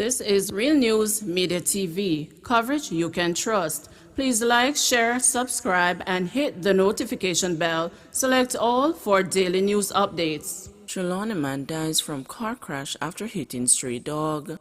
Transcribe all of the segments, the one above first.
This is Real News Media TV, coverage you can trust. Please like, share, subscribe, and hit the notification bell. Select all for daily news updates. Trelawny man dies from car crash after hitting stray dog.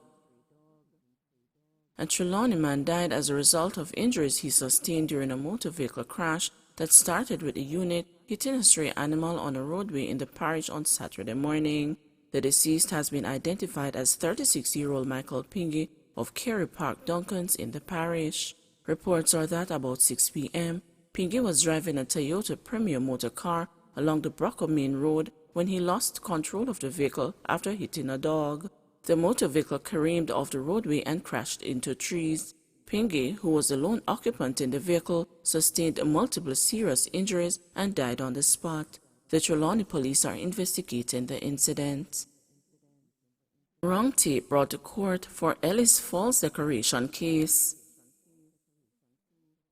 A Trelawny man died as a result of injuries he sustained during a motor vehicle crash that started with a unit hitting a stray animal on a roadway in the parish on Saturday morning. The deceased has been identified as 36-year-old Michael Pingy of Carey Park, Duncans in the parish. Reports are that about 6 p.m., Pingy was driving a Toyota Premier motor car along the Brocco Main Road when he lost control of the vehicle after hitting a dog. The motor vehicle careened off the roadway and crashed into trees. Pingy, who was the lone occupant in the vehicle, sustained multiple serious injuries and died on the spot. The Trelawny police are investigating the incident. Wrong tape brought to court for Ellis Falls decoration case.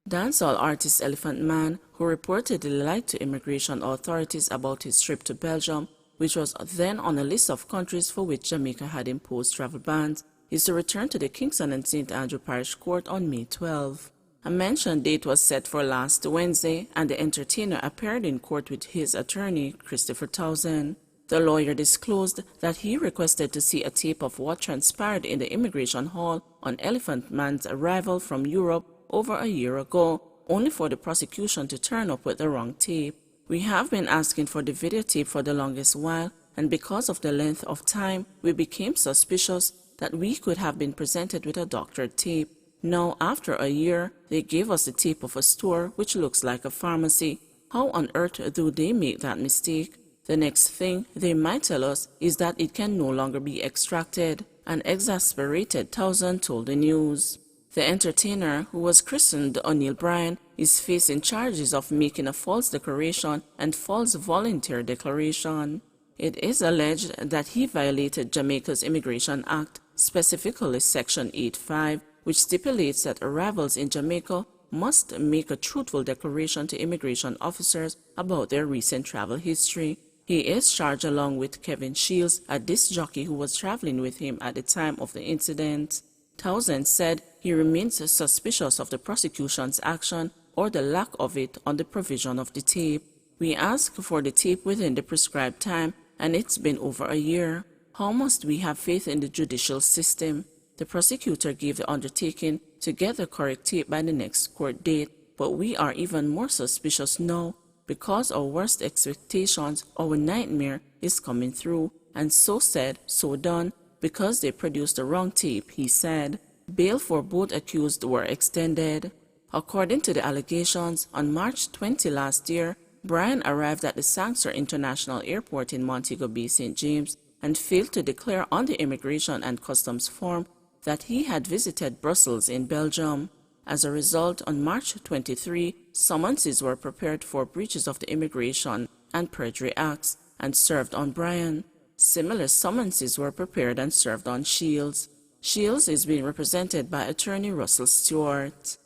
Dancehall artist Elephant Man, who reportedly lied to immigration authorities about his trip to Belgium, which was then on a list of countries for which Jamaica had imposed travel bans, is to return to the Kingston and St. Andrew Parish Court on May 12. A mentioned date was set for last Wednesday, and the entertainer appeared in court with his attorney, Christopher Townsend. The lawyer disclosed that he requested to see a tape of what transpired in the immigration hall on Elephant Man's arrival from Europe over a year ago, only for the prosecution to turn up with the wrong tape. We have been asking for the videotape for the longest while, and because of the length of time, we became suspicious that we could have been presented with a doctored tape. Now, after a year, they gave us the tape of a store which looks like a pharmacy. How on earth do they make that mistake? The next thing they might tell us is that it can no longer be extracted. An exasperated Townsend told the news. The entertainer, who was christened O'Neil Bryan, is facing charges of making a false declaration and false volunteer declaration. It is alleged that he violated Jamaica's Immigration Act, specifically Section 8.5, which stipulates that arrivals in Jamaica must make a truthful declaration to immigration officers about their recent travel history. He is charged along with Kevin Shields, a disc jockey who was traveling with him at the time of the incident. Townsend said he remains suspicious of the prosecution's action or the lack of it on the provision of the tape. We asked for the tape within the prescribed time, and it's been over a year. How must we have faith in the judicial system? The prosecutor gave the undertaking to get the correct tape by the next court date, but we are even more suspicious now because our worst expectations, our nightmare, is coming through, and so said, so done, because they produced the wrong tape, he said. Bail for both accused were extended. According to the allegations, on March 20 last year, Bryan arrived at the Sangster International Airport in Montego Bay, St. James, and failed to declare on the Immigration and Customs form that he had visited Brussels in Belgium. As a result, on March 23, summonses were prepared for breaches of the Immigration and Perjury Acts and served on Bryan. Similar summonses were prepared and served on Shields. Shields is being represented by attorney Russell Stewart.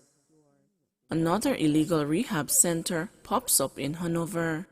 Another illegal rehab center pops up in Hanover.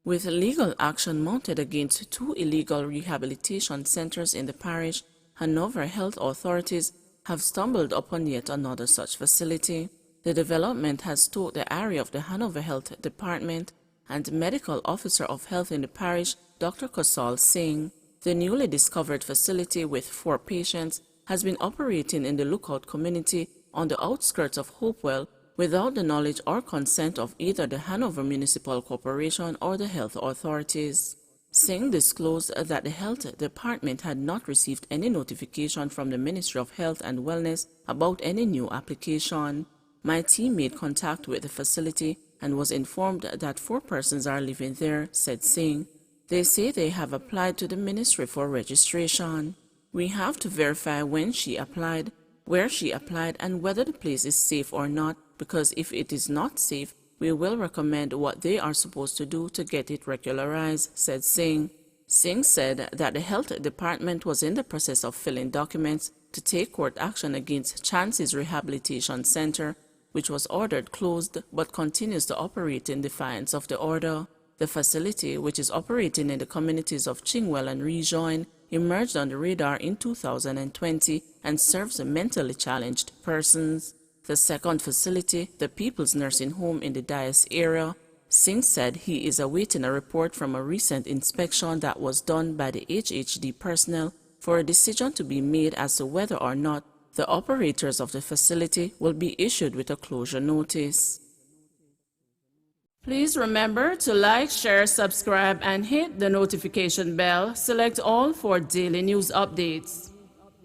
With legal action mounted against 2 illegal rehabilitation centers in the parish, Hanover health authorities have stumbled upon yet another such facility. The development has stoked the ire of the Hanover Health Department and Medical Officer of Health in the parish, Dr. Kosal Singh. The newly discovered facility with 4 patients has been operating in the Lookout community on the outskirts of Hopewell without the knowledge or consent of either the Hanover Municipal Corporation or the health authorities. Singh disclosed that the health department had not received any notification from the Ministry of Health and Wellness about any new application. My team made contact with the facility and was informed that 4 persons are living there, said Singh. They say they have applied to the ministry for registration. We have to verify when she applied, where she applied, and whether the place is safe or not, because if it is not safe, we will recommend what they are supposed to do to get it regularized, said Singh. Singh said that the health department was in the process of filling documents to take court action against Chance's Rehabilitation Center, which was ordered closed but continues to operate in defiance of the order. The facility, which is operating in the communities of Chingwell and Rejoin, emerged on the radar in 2020 and serves mentally challenged persons. The second facility, the People's Nursing Home in the Dias area, Singh said he is awaiting a report from a recent inspection that was done by the HHD personnel for a decision to be made as to whether or not the operators of the facility will be issued with a closure notice. Please remember to like, share, subscribe, and hit the notification bell. Select all for daily news updates.